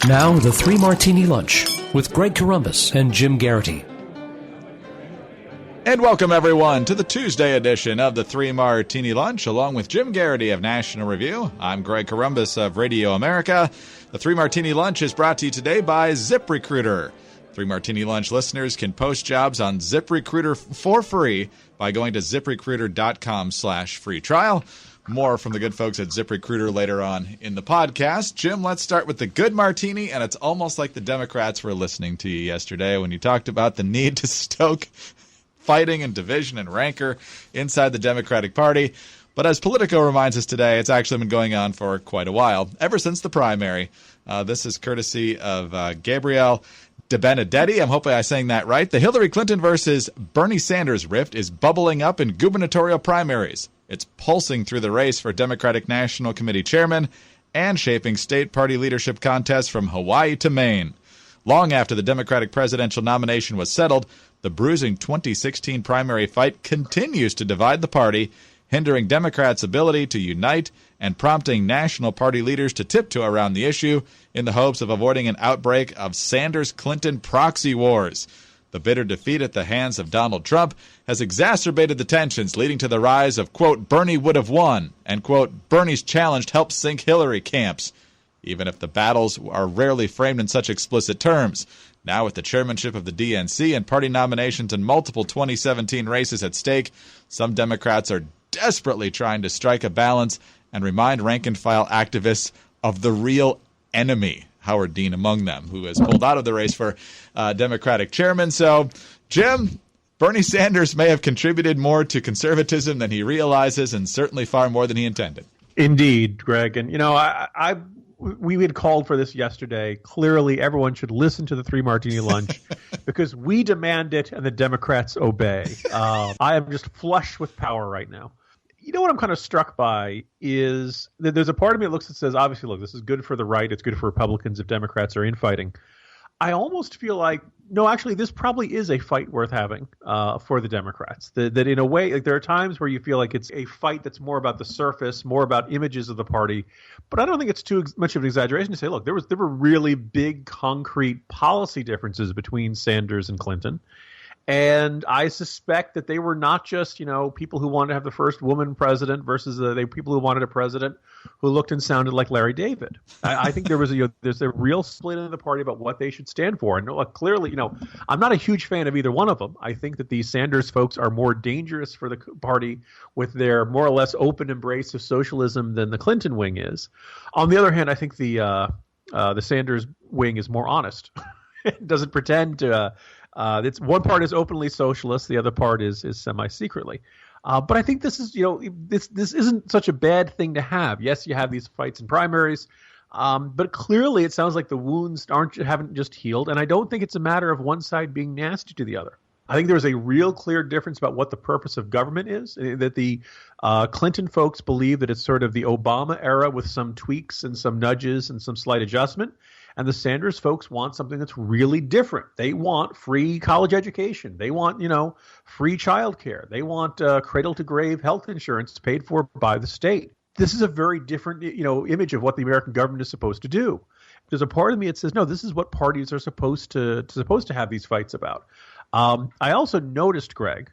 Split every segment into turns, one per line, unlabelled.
Now, the Three Martini Lunch with Greg Corombos and Jim Garrity.
And welcome, everyone, to the Tuesday edition of the Three Martini Lunch, along with Jim Garrity of National Review. I'm Greg Corombos of Radio America. The Three Martini Lunch is brought to you today by ZipRecruiter. Three Martini Lunch listeners can post jobs on ZipRecruiter for free by going to ZipRecruiter.com/free trial. More from the good folks at ZipRecruiter later on in the podcast. Jim, let's start with the good martini, and it's almost like the Democrats were listening to you yesterday when you talked about the need to stoke fighting and division and rancor inside the Democratic Party. But as Politico reminds us today, it's actually been going on for quite a while, ever since the primary. This is courtesy of Gabrielle De Benedetti. I'm hoping I'm saying that right. The Hillary Clinton versus Bernie Sanders rift is bubbling up in gubernatorial primaries. It's pulsing through the race for Democratic National Committee chairman and shaping state party leadership contests from Hawaii to Maine. Long after the Democratic presidential nomination was settled, the bruising 2016 primary fight continues to divide the party, hindering Democrats' ability to unite and prompting national party leaders to tiptoe around the issue in the hopes of avoiding an outbreak of Sanders-Clinton proxy wars. The bitter defeat at the hands of Donald Trump has exacerbated the tensions, leading to the rise of, quote, Bernie would have won, and, quote, Bernie's challenge helped sink Hillary camps, even if the battles are rarely framed in such explicit terms. Now, with the chairmanship of the DNC and party nominations in multiple 2017 races at stake, some Democrats are desperately trying to strike a balance and remind rank-and-file activists of the real enemy, Howard Dean among them, who has pulled out of the race for Democratic chairman. So, Jim, Bernie Sanders may have contributed more to conservatism than he realizes, and certainly far more than he intended.
Indeed, Greg. And, you know, we had called for this yesterday. Clearly, everyone should listen to the Three Martini Lunch because we demand it and the Democrats obey. I am just flush with power right now. You know what I'm kind of struck by is that there's a part of me that looks and says, obviously, look, this is good for the right. It's good for Republicans if Democrats are infighting. I almost feel like, no, actually, this probably is a fight worth having for the Democrats. That in a way, like, there are times where you feel like it's a fight that's more about the surface, more about images of the party. But I don't think it's too much of an exaggeration to say, look, there were really big, concrete policy differences between Sanders and Clinton. And I suspect that they were not just, you know, people who wanted to have the first woman president versus the people who wanted a president who looked and sounded like Larry David. I think there's a real split in the party about what they should stand for. And look, clearly, you know, I'm not a huge fan of either one of them. I think that these Sanders folks are more dangerous for the party with their more or less open embrace of socialism than the Clinton wing is. On the other hand, I think the Sanders wing is more honest. It doesn't pretend to. It's one part is openly socialist, the other part is semi-secretly. But I think this is, you know, this isn't such a bad thing to have. Yes, you have these fights and primaries, but clearly it sounds like the wounds haven't just healed, and I don't think it's a matter of one side being nasty to the other. I think there's a real clear difference about what the purpose of government is, that the Clinton folks believe that it's sort of the Obama era with some tweaks and some nudges and some slight adjustment. And the Sanders folks want something that's really different. They want free college education. They want, you know, free child care. They want cradle-to-grave health insurance paid for by the state. This is a very different, you know, image of what the American government is supposed to do. There's a part of me that says, no, this is what parties are supposed to have these fights about. I also noticed, Greg,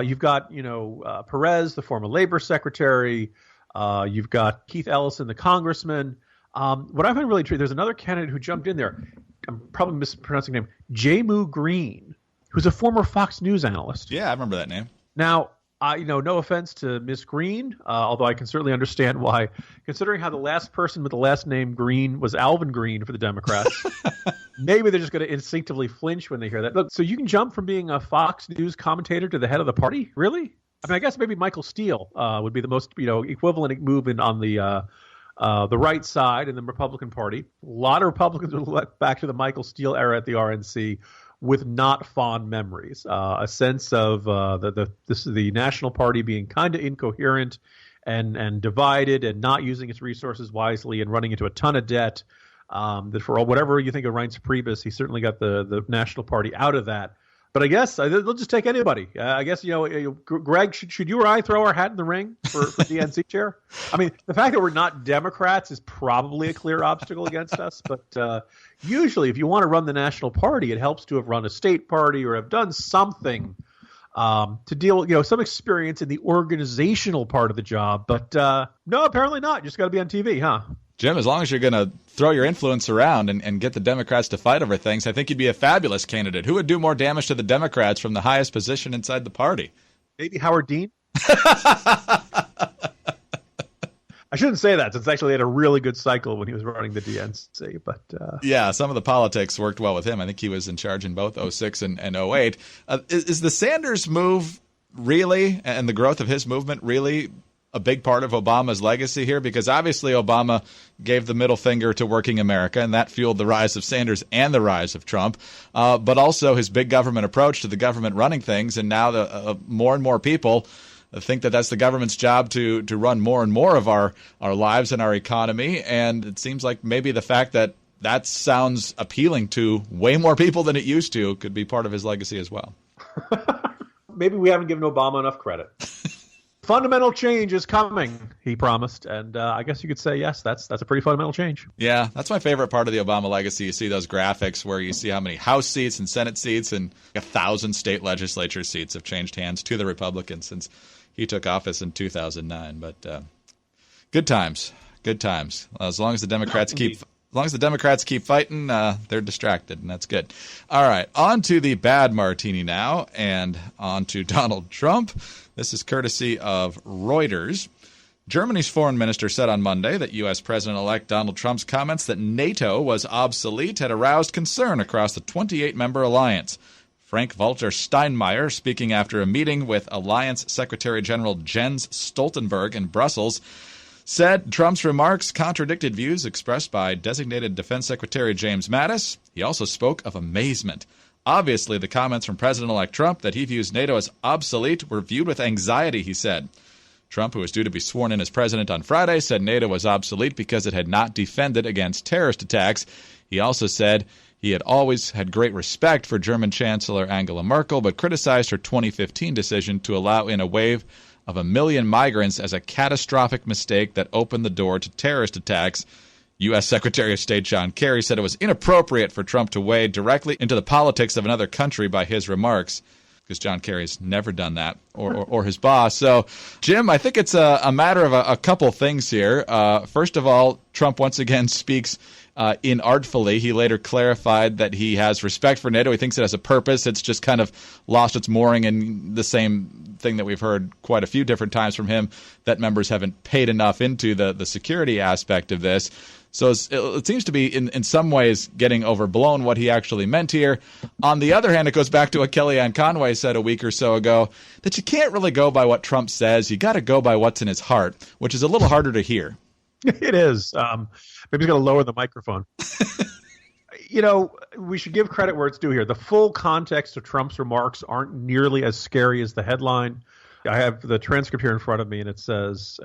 you've got, you know, Perez, the former labor secretary. You've got Keith Ellison, the congressman. What I find really true, there's another candidate who jumped in there. I'm probably mispronouncing his name. Jamu Green, who's a former Fox News analyst.
Yeah, I remember that name.
Now, you know, no offense to Miss Green, although I can certainly understand why, considering how the last person with the last name Green was Alvin Green for the Democrats. Maybe they're just going to instinctively flinch when they hear that. Look, so you can jump from being a Fox News commentator to the head of the party? Really? I mean, I guess maybe Michael Steele would be the most, you know, equivalent move on the right side in the Republican Party. A lot of Republicans will look back to the Michael Steele era at the RNC with not fond memories, a sense of the National Party being kind of incoherent and divided and not using its resources wisely and running into a ton of debt. That for whatever you think of Reince Priebus, he certainly got the National Party out of that. But I guess they'll just take anybody. I guess, Greg, should you or I throw our hat in the ring for DNC chair? I mean, the fact that we're not Democrats is probably a clear obstacle against us. But usually, if you want to run the national party, it helps to have run a state party or have done something to deal, some experience in the organizational part of the job. But no, apparently not. You just got to be on TV, huh?
Jim, as long as you're going to throw your influence around and get the Democrats to fight over things, I think you'd be a fabulous candidate. Who would do more damage to the Democrats from the highest position inside the party?
Maybe Howard Dean? I shouldn't say that, since actually he had a really good cycle when he was running the DNC. But
yeah, some of the politics worked well with him. I think he was in charge in both 06 and 08. Is the Sanders move really, and the growth of his movement really, a big part of Obama's legacy here? Because obviously Obama gave the middle finger to working America, and that fueled the rise of Sanders and the rise of Trump, but also his big government approach to the government running things. And now the more and more people think that that's the government's job to run more and more of our lives and our economy. And it seems like maybe the fact that that sounds appealing to way more people than it used to could be part of his legacy as well.
Maybe we haven't given Obama enough credit. Fundamental change is coming, he promised, and I guess you could say, yes, that's a pretty fundamental change.
Yeah, that's my favorite part of the Obama legacy. You see those graphics where you see how many House seats and Senate seats and 1,000 state legislature seats have changed hands to the Republicans since he took office in 2009. But good times, good times. As long as the Democrats keep fighting, they're distracted, and that's good. All right, on to the bad martini now, and on to Donald Trump. This is courtesy of Reuters. Germany's foreign minister said on Monday that U.S. President-elect Donald Trump's comments that NATO was obsolete had aroused concern across the 28-member alliance. Frank-Walter Steinmeier, speaking after a meeting with Alliance Secretary General Jens Stoltenberg in Brussels, said Trump's remarks contradicted views expressed by designated Defense Secretary James Mattis. He also spoke of amazement. Obviously, the comments from President-elect Trump that he views NATO as obsolete were viewed with anxiety, he said. Trump, who was due to be sworn in as president on Friday, said NATO was obsolete because it had not defended against terrorist attacks. He also said he had always had great respect for German Chancellor Angela Merkel, but criticized her 2015 decision to allow in a wave of 1 million migrants as a catastrophic mistake that opened the door to terrorist attacks. U.S. Secretary of State John Kerry said it was inappropriate for Trump to wade directly into the politics of another country by his remarks, because John Kerry's never done that, or his boss. So, Jim, I think it's a matter of a couple things here. First of all, Trump once again speaks inartfully. He later clarified that he has respect for NATO. He thinks it has a purpose. It's just kind of lost its mooring in the same thing that we've heard quite a few different times from him, that members haven't paid enough into the security aspect of this. So it seems to be, in some ways, getting overblown what he actually meant here. On the other hand, it goes back to what Kellyanne Conway said a week or so ago, that you can't really go by what Trump says. You got to go by what's in his heart, which is a little harder to hear.
It is. Maybe he's going to lower the microphone. We should give credit where it's due here. The full context of Trump's remarks aren't nearly as scary as the headline. I have the transcript here in front of me, and it says,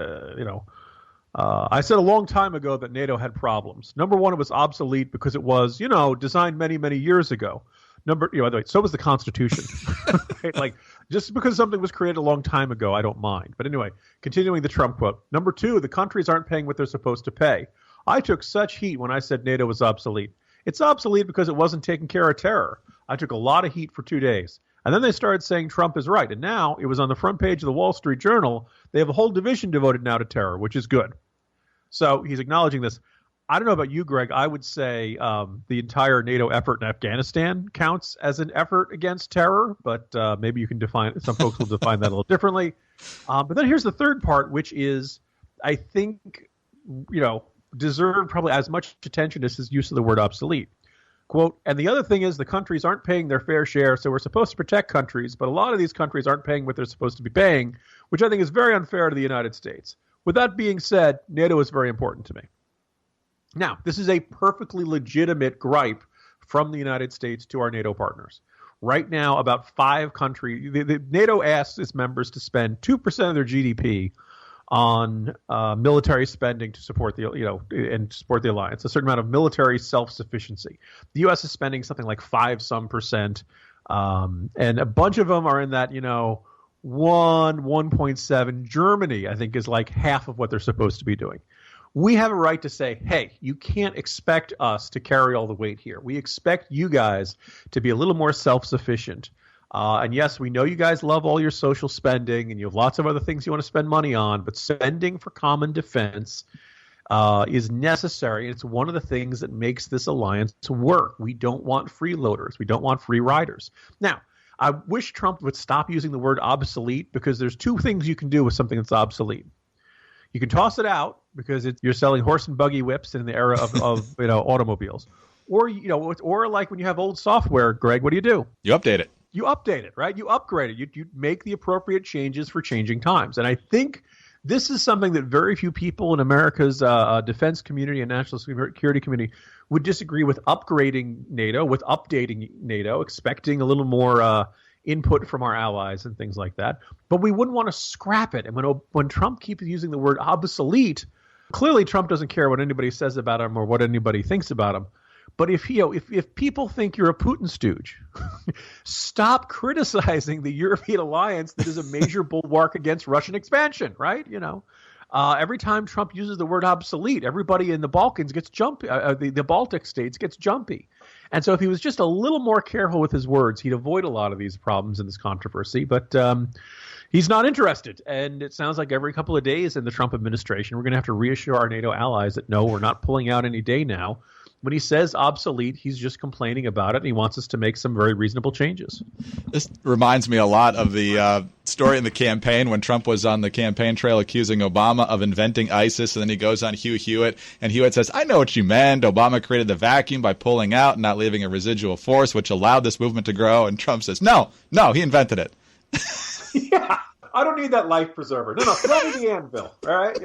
I said a long time ago that NATO had problems. Number one, it was obsolete because it was, designed many, many years ago. By the way, so was the Constitution. Right? Like, just because something was created a long time ago, I don't mind. But anyway, continuing the Trump quote. Number two, the countries aren't paying what they're supposed to pay. I took such heat when I said NATO was obsolete. It's obsolete because it wasn't taking care of terror. I took a lot of heat for 2 days. And then they started saying Trump is right. And now it was on the front page of the Wall Street Journal. They have a whole division devoted now to terror, which is good. So he's acknowledging this. I don't know about you, Greg. I would say the entire NATO effort in Afghanistan counts as an effort against terror, but maybe you can define. Some folks will define that a little differently. But then here's the third part, which is, I think, deserved probably as much attention as his use of the word obsolete. Quote, and the other thing is the countries aren't paying their fair share, so we're supposed to protect countries, but a lot of these countries aren't paying what they're supposed to be paying, which I think is very unfair to the United States. With that being said, NATO is very important to me. Now, this is a perfectly legitimate gripe from the United States to our NATO partners. Right now, about 5 countries, NATO asks its members to spend 2% of their GDP on military spending to support and support the alliance, a certain amount of military self-sufficiency. The U.S. is spending something like 5% And a bunch of them are in that, 1.7. Germany, I think, is like half of what they're supposed to be doing. We have a right to say, hey, you can't expect us to carry all the weight here. We expect you guys to be a little more self-sufficient. And yes, we know you guys love all your social spending and you have lots of other things you want to spend money on, but spending for common defense is necessary. It's one of the things that makes this alliance work. We don't want freeloaders. We don't want free riders. Now, I wish Trump would stop using the word obsolete, because there's two things you can do with something that's obsolete. You can toss it out because you're selling horse and buggy whips in the era of automobiles, or like when you have old software, Greg, what do?
You update it.
You update it, right? You upgrade it. You make the appropriate changes for changing times. And I think this is something that very few people in America's defense community and national security community would disagree with: upgrading NATO, with updating NATO, expecting a little more input from our allies and things like that. But we wouldn't want to scrap it. And when Trump keeps using the word obsolete, clearly Trump doesn't care what anybody says about him or what anybody thinks about him. But if people think you're a Putin stooge, stop criticizing the European alliance that is a major bulwark against Russian expansion, right? Every time Trump uses the word obsolete, everybody in the Balkans gets jumpy. The Baltic states gets jumpy. And so if he was just a little more careful with his words, he'd avoid a lot of these problems in this controversy. But he's not interested. And it sounds like every couple of days in the Trump administration, we're going to have to reassure our NATO allies that, no, we're not pulling out any day now. When he says obsolete, he's just complaining about it, and he wants us to make some very reasonable changes.
This reminds me a lot of the story in the campaign when Trump was on the campaign trail accusing Obama of inventing ISIS, and then he goes on Hugh Hewitt, and Hewitt says, I know what you meant. Obama created the vacuum by pulling out and not leaving a residual force, which allowed this movement to grow. And Trump says, no, he invented it.
Yeah, I don't need that life preserver. No, throw me the anvil, all right?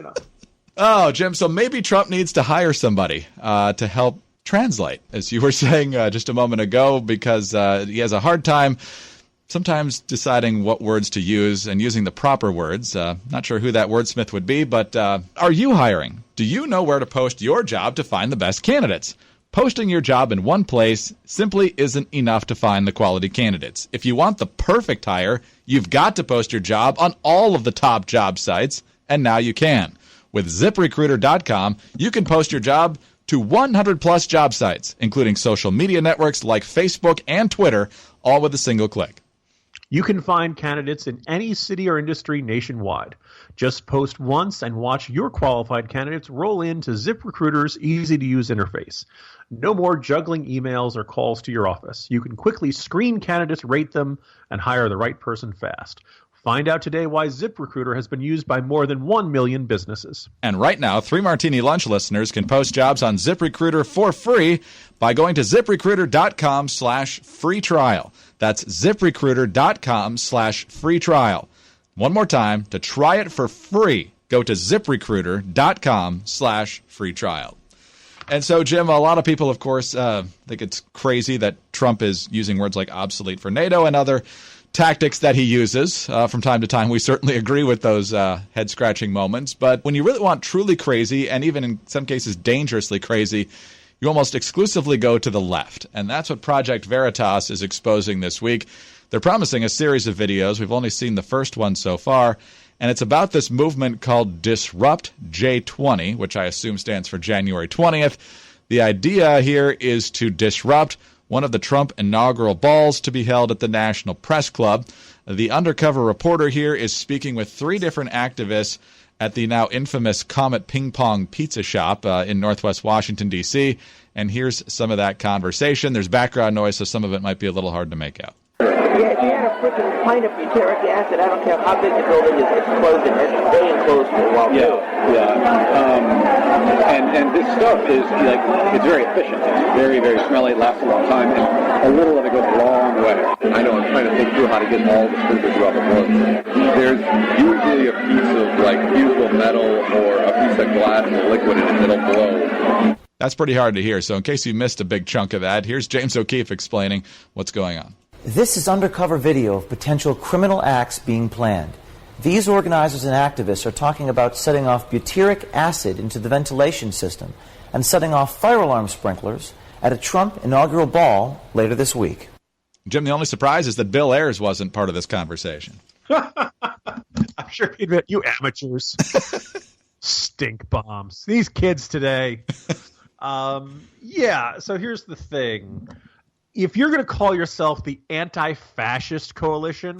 Oh, Jim, so maybe Trump needs to hire somebody to help translate, as you were saying just a moment ago, because he has a hard time sometimes deciding what words to use and using the proper words. Not sure who that wordsmith would be, but are you hiring? Do you know where to post your job to find the best candidates? Posting your job in one place simply isn't enough to find the quality candidates. If you want the perfect hire, you've got to post your job on all of the top job sites, and now you can. With ZipRecruiter.com, you can post your job to 100-plus job sites, including social media networks like Facebook and Twitter, all with a single click.
You can find candidates in any city or industry nationwide. Just post once and watch your qualified candidates roll into ZipRecruiter's easy-to-use interface. No more juggling emails or calls to your office. You can quickly screen candidates, rate them, and hire the right person fast. Find out today why ZipRecruiter has been used by more than 1 million businesses.
And right now, 3 Martini Lunch listeners can post jobs on ZipRecruiter for free by going to ZipRecruiter.com/free trial. That's ZipRecruiter.com/free trial. One more time, to try it for free, go to ZipRecruiter.com/free trial. And so, Jim, a lot of people, of course, think it's crazy that Trump is using words like obsolete for NATO and other tactics that he uses from time to time. We certainly agree with those head-scratching moments. But when you really want truly crazy, and even in some cases dangerously crazy, you almost exclusively go to the left. And that's what Project Veritas is exposing this week. They're promising a series of videos. We've only seen the first one so far. And it's about this movement called Disrupt J20, which I assume stands for January 20th. The idea here is to disrupt one of the Trump inaugural balls to be held at the National Press Club. The undercover reporter here is speaking with 3 different activists at the now infamous Comet Ping Pong Pizza Shop in Northwest Washington, D.C. And here's some of that conversation. There's background noise, so some of it might be a little hard to make out.
Yeah, he had a freaking pint of butyric acid. I don't care how big the building is. It's closed and it's stay enclosed for a while.
And this stuff is like, it's very efficient. It's very, very smelly. It lasts a long time, and a little of it goes a long way.
I know. I'm trying to think through how to get all the sprinkles throughout the board. There's usually a piece of like fusible metal or a piece of glass and a liquid in it that'll blow.
That's pretty hard to hear. So in case you missed a big chunk of that, here's James O'Keefe explaining what's going on.
This is undercover video of potential criminal acts being planned. These organizers and activists are talking about setting off butyric acid into the ventilation system and setting off fire alarm sprinklers at a Trump inaugural ball later this week.
Jim, the only surprise is that Bill Ayers wasn't part of this conversation.
I'm sure he'd admit, you amateurs. Stink bombs. These kids today. Yeah, so here's the thing. If you're going to call yourself the anti-fascist coalition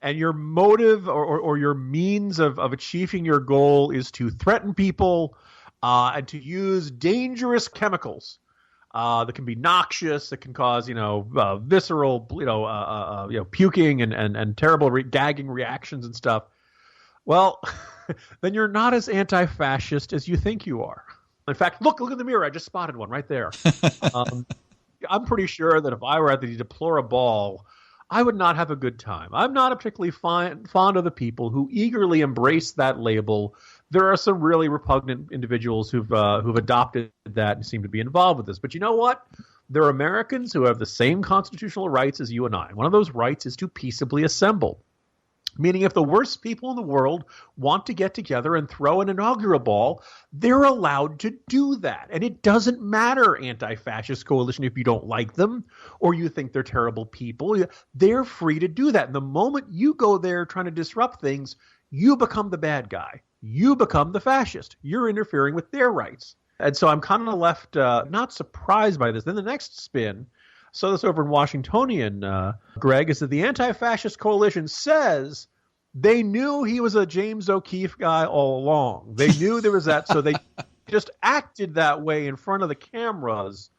and your motive or your means of achieving your goal is to threaten people and to use dangerous chemicals that can be noxious, that can cause, visceral, puking and terrible gagging reactions and stuff, well, then you're not as anti-fascist as you think you are. In fact, look in the mirror. I just spotted one right there. I'm pretty sure that if I were at the Deplorable, I would not have a good time. I'm not a particularly fond of the people who eagerly embrace that label. There are some really repugnant individuals who've adopted that and seem to be involved with this. But you know what? There are Americans who have the same constitutional rights as you and I. One of those rights is to peaceably assemble. Meaning if the worst people in the world want to get together and throw an inaugural ball, they're allowed to do that. And it doesn't matter, anti-fascist coalition, if you don't like them or you think they're terrible people. They're free to do that. And the moment you go there trying to disrupt things, you become the bad guy. You become the fascist. You're interfering with their rights. And so I'm kind of left not surprised by this. Then the next spin, saw this over in Washingtonian, Greg, is that the anti-fascist coalition says they knew he was a James O'Keefe guy all along. They knew there was that, so they just acted that way in front of the cameras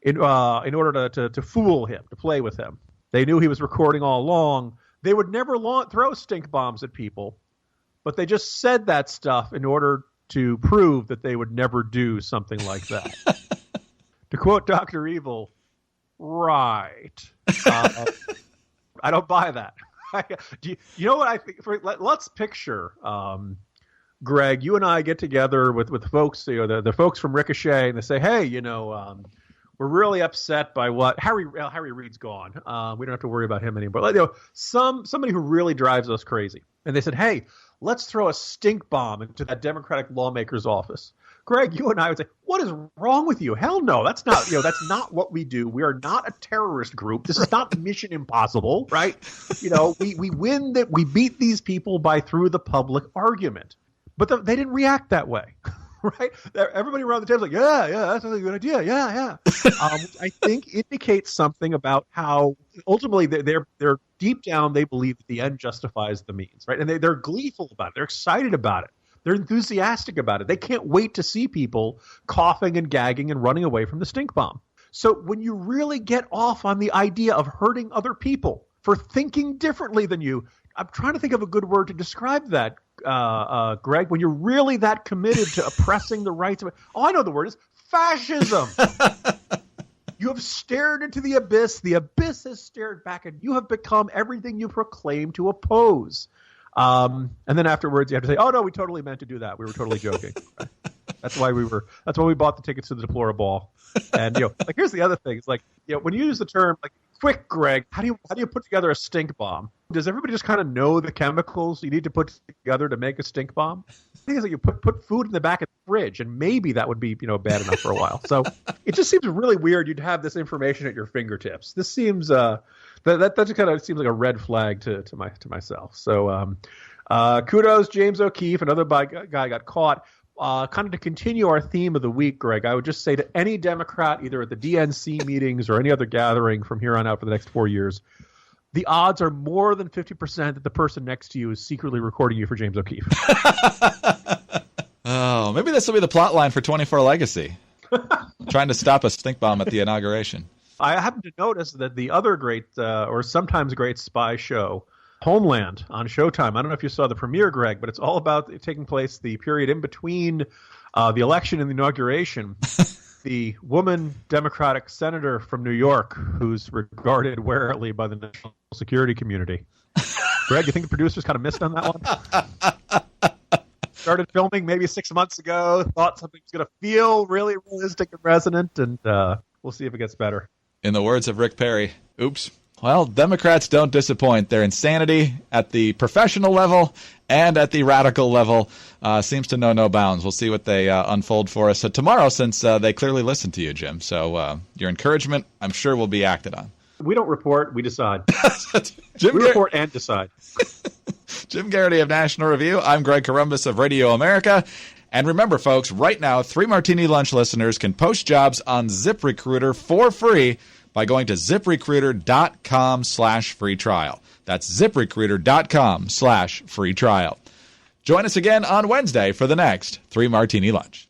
in order to fool him, to play with him. They knew he was recording all along. They would never throw stink bombs at people, but they just said that stuff in order to prove that they would never do something like that. To quote Dr. Evil, right. I don't buy that. You know what I think? Let's picture, Greg, you and I get together with folks, the folks from Ricochet, and they say, hey, we're really upset by what Harry Reid's gone. We don't have to worry about him anymore. Somebody who really drives us crazy. And they said, hey, let's throw a stink bomb into that Democratic lawmaker's office. Greg, you and I would say, what is wrong with you? Hell no, that's not what we do. We are not a terrorist group. This is not Mission Impossible, right? We beat these people through the public argument. But they didn't react that way, right? Everybody around the table is like, yeah, that's a good idea, yeah. I think indicates something about how ultimately they're deep down they believe that the end justifies the means, right? And they're gleeful about it. They're excited about it. They're enthusiastic about it. They can't wait to see people coughing and gagging and running away from the stink bomb. So when you really get off on the idea of hurting other people for thinking differently than you, I'm trying to think of a good word to describe that, Greg, when you're really that committed to oppressing the rights of – I know the word is fascism. You have stared into the abyss. The abyss has stared back, and you have become everything you proclaim to oppose. And then afterwards, you have to say, "Oh no, we totally meant to do that. We were totally joking." Right? That's why we bought the tickets to the Deplorable. And here's the other thing: it's like, when you use the term like "quick, Greg," how do you put together a stink bomb? Does everybody just kind of know the chemicals you need to put together to make a stink bomb? I think it's like you put food in the back of the fridge, and maybe that would be bad enough for a while. So it just seems really weird. You'd have this information at your fingertips. This seems that just kind of seems like a red flag to myself. So kudos, James O'Keefe, another guy got caught. Kind of to continue our theme of the week, Greg, I would just say to any Democrat, either at the DNC meetings or any other gathering from here on out for the next 4 years, the odds are more than 50% that the person next to you is secretly recording you for James O'Keefe.
Oh, maybe this will be the plot line for 24 Legacy. Trying to stop a stink bomb at the inauguration.
I happen to notice that the other great, or sometimes great spy show, Homeland on Showtime. I don't know if you saw the premiere, Greg, but it's all about taking place the period in between the election and the inauguration. The woman Democratic senator from New York who's regarded warily by the national security community. Greg, you think the producers kind of missed on that one? Started filming maybe 6 months ago, thought something was going to feel really realistic and resonant, and we'll see if it gets better.
In the words of Rick Perry, oops. Well, Democrats don't disappoint. Their insanity at the professional level and at the radical level seems to know no bounds. We'll see what they unfold for us tomorrow, since they clearly listened to you, Jim. So your encouragement, I'm sure, will be acted on.
We don't report, we decide.
Jim
We report and decide.
Jim Garrity of National Review. I'm Greg Corombos of Radio America. And remember, folks, right now, 3 Martini Lunch listeners can post jobs on ZipRecruiter for free by going to ZipRecruiter.com/free trial. That's ZipRecruiter.com/free trial. Join us again on Wednesday for the next 3 Martini Lunch.